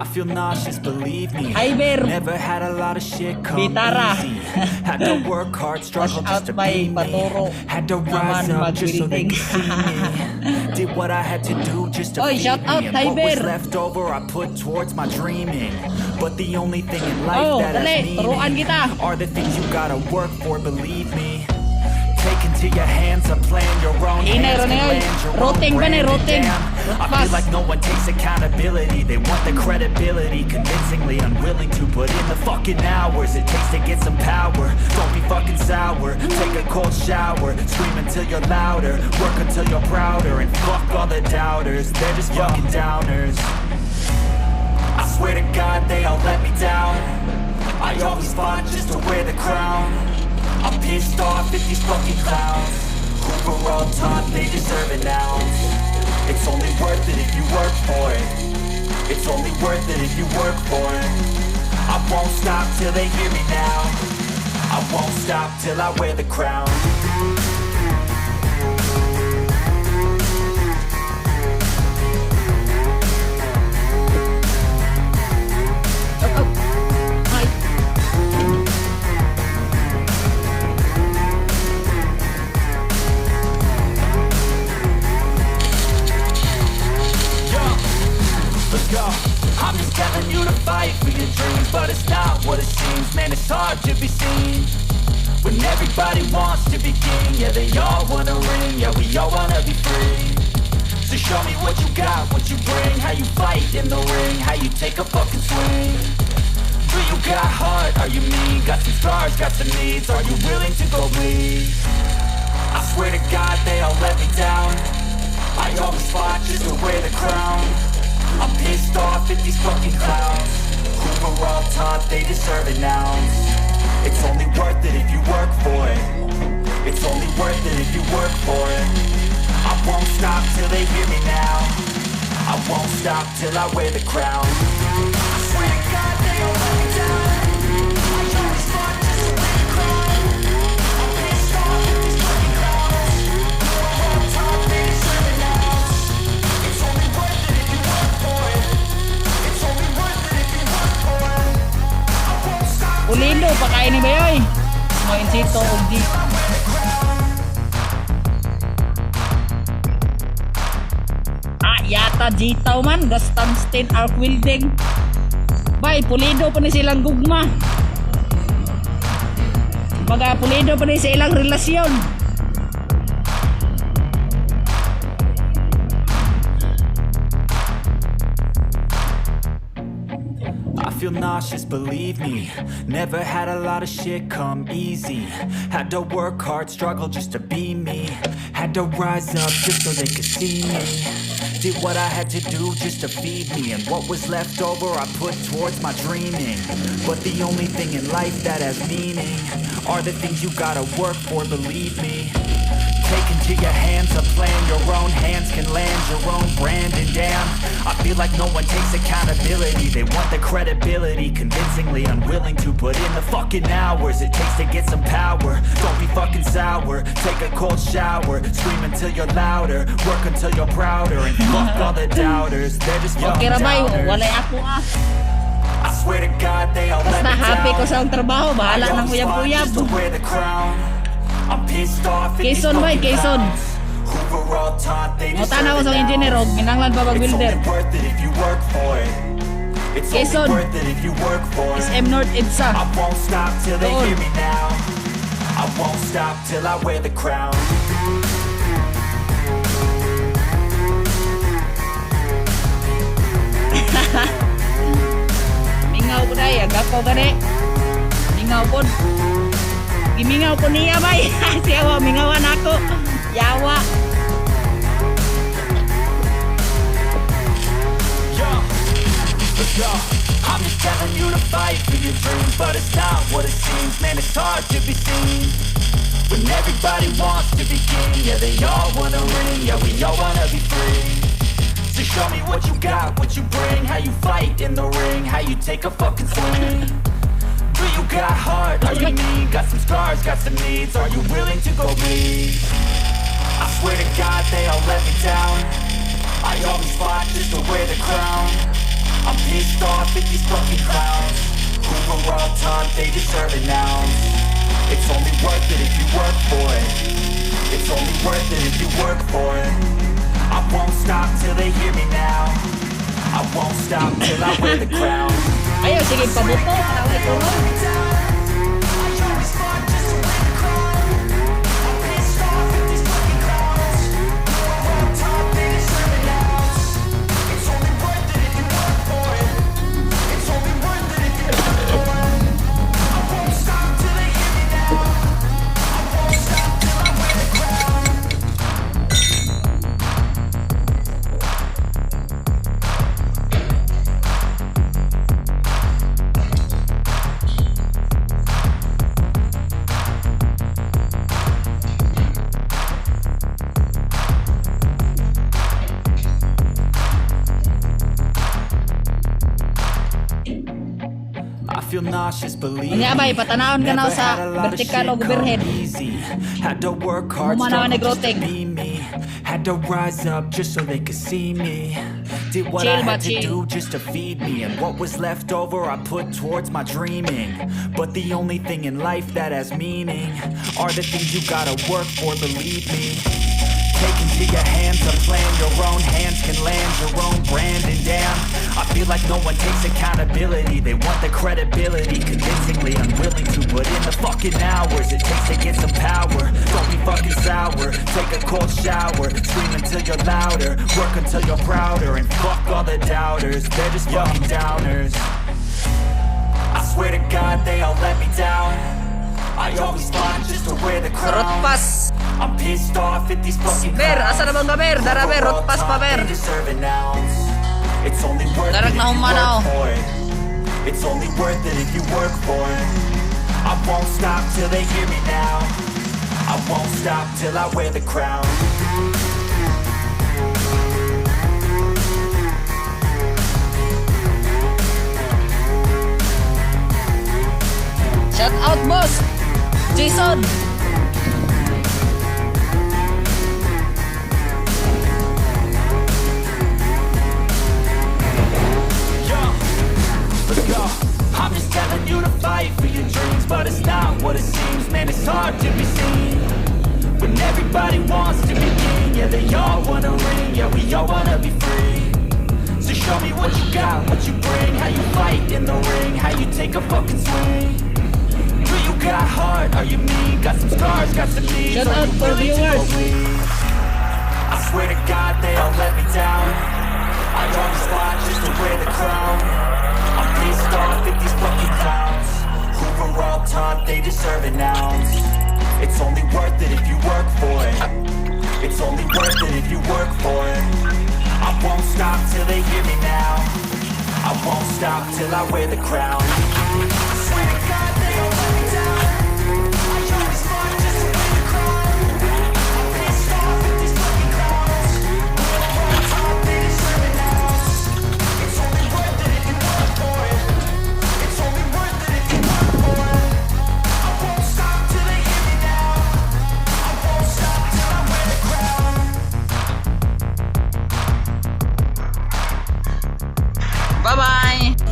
I feel nauseous, believe me. Iber. Never had a lot of shit come Bitara. easy. Had to work hard, struggle Wash just to out by be me. Patoro. Had to rise Naman up just so they mag-welding. could see me. Did what I had to do just to Oy, feed shout out, me. And what was Iber. left over I put towards my dreaming. But the only thing in life Oh, that has dali, turuan meaning kita. are the things you gotta work for, believe me. Take into your hands a plan, your own Inay, hands can Ronel. land your own Roting ba ni? brand. Roting. Damn, I Fast. feel like no one takes accountability. They want the credibility, convincingly unwilling to put in the fucking hours it takes to get some power. Don't be fucking sour, take a cold shower, scream until you're louder, work until you're prouder, and fuck all the doubters, they're just fucking downers. I swear to God they all let me down. I always fought just to wear the crown. I'm pissed off at these fucking clowns who were all taught they deserve an ounce. It's only worth it if you work for it. It's only worth it if you work for it. I won't stop till they hear me now. I won't stop till I wear the crown. Let's go. I'm just telling you to fight for your dreams, but it's not what it seems. Man, it's hard to be seen when everybody wants to be king. Yeah, they all wanna ring. Yeah, we all wanna be free. So show me what you got, what you bring, how you fight in the ring, how you take a fucking swing. Do you got heart? Are you mean? Got some scars, got some needs. Are you willing to go bleed? I swear to God they all let me down. I always fought just to wear the crown. I'm pissed off at these fucking clowns who were all taught they deserve an ounce. It's only worth it if you work for it. It's only worth it if you work for it. I won't stop till they hear me now. I won't stop till I wear the crown. I swear to God they all let me down. I always fought just to wear the crown. I'm pissed off at these fucking clowns who were all taught they deserve an ounce. It's only worth it if you work for it. It's only worth it if you work for it. I won't stop. Ulindo, pakain ni Bayoy. Mga insito, ugdi. Yata jitaw man, gastan stain arc welding. Bay, pulido pa ni silang gugma. Baga pulido pa ni sa ilang relasyon. I feel nauseous, believe me. Never had a lot of shit come easy. Had to work hard, struggle just to be me. Had to rise up just so they could see me. Did what I had to do just to feed me. And what was left over I put towards my dreaming. But the only thing in life that has meaning are the things you gotta work for, believe me. Take into your hands a plan, your own hands can land your own brand. And damn, I feel like no one takes accountability. They want the credibility, convincingly unwilling to put in the fucking hours it takes to get some power. Don't be fucking sour, take a cold shower, scream until you're louder, work until you're prouder, and fuck all the doubters, they're just young Okay ra bay, downers. walay ako ah. I swear to God they all let Basta me happy down. ko sa ang trabaho, bahala I nang always fought kuyab-kuyab. just to wear the crown. I'm pissed off at these Quezon bay, fucking Quezon. clowns who were all taught they O deserve tanaw an sa engineer, ounce. og ginanglan pa It's pag-builder. only worth it if you work for it. It's Quezon. only worth it if you work for it. SM North EDSA. I won't stop till they Doon. hear me now. I won't stop till I wear the crown. Mingaw ko day, agapaw gani. Mingaw po. Gimingaw ko niya bay. Siyawa, mingawan ako. Yawa. Yo, let's go. I'm just telling you to fight for your dreams, but it's not what it seems. Man, it's hard to be seen when everybody wants to be king. Yeah, they all wanna ring. Yeah, we all wanna be free. So show me what you got, what you bring, how you fight in the ring, how you take a fucking swing. Do you got heart? Are you mean? Got some scars, got some needs. Are you willing to go bleed? I swear to God they all let me down. I always fought just to wear the crown. I'm pissed off fucking clowns who were all taught they deserve an ounce. It's only worth it if you work for it. It's only worth it if you work for it. I won't stop till they hear me now. I won't stop till I wear the crown. Ayo, sige, pabuto. Tawag ko mo. Feel nauseous, believe me. Anya bay, patanawon ka na Never sa had a lot of vertical o shit overhead. come easy. Had to work hard, Humanawan ni struggle just to Groteg. be me. Had to rise up just so they could see me. Did what Chill I ba, had to chill? do just to feed me. And what was left over I put towards my dreaming. But the only thing in life that has meaning are the things you gotta work for, believe me. Take into your hands a plan, your own hands can land your own brand. And damn, I feel like no one takes accountability. They want the credibility, convincingly unwilling to put in the fucking hours it takes to get some power. Don't be fucking sour, take a cold shower, scream until you're louder, work until you're prouder. And fuck all the doubters, they're just fucking downers. I swear to God they all let me down. I always fought just to wear the crown. Rotpas. I'm pissed off at these fucking Ber, asa na bang ka, Ber? Dara, Ber, rotpas pa, Ber. It's only worth Darag it na if you humanaw. work for it. It's only worth it if you work for it. I won't stop till they hear me now. I won't stop till I wear the crown. Shout out, boss. Jason. Let's go. I'm just telling you to fight for your dreams, but it's not what it seems. Man, it's hard to be seen when everybody wants to be king. Yeah, they all wanna ring. Yeah, we all wanna be free. So show me what you got, what you bring, how you fight in the ring, how you take a fucking swing. Do you got heart? Are you mean? Got some scars, got some needs. Shout Are out you for willing to viewers. go lead? I swear to God they all let me down. I always fought just to wear the crown. I'm pissed off at these fucking clowns who were all taught they deserve an ounce. It's only worth it if you work for it. It's only worth it if you work for it. I won't stop till they hear me now. I won't stop till I wear the crown. I swear to God they all let me down. I always fought just to wear the crown. I'm pissed off at these fucking clowns who were all taught they deserve an ounce. It's only worth it if you work for it. It's only worth it if you work for it. I won't stop till they hear me now. I won't stop till I wear the crown. Bye-bye.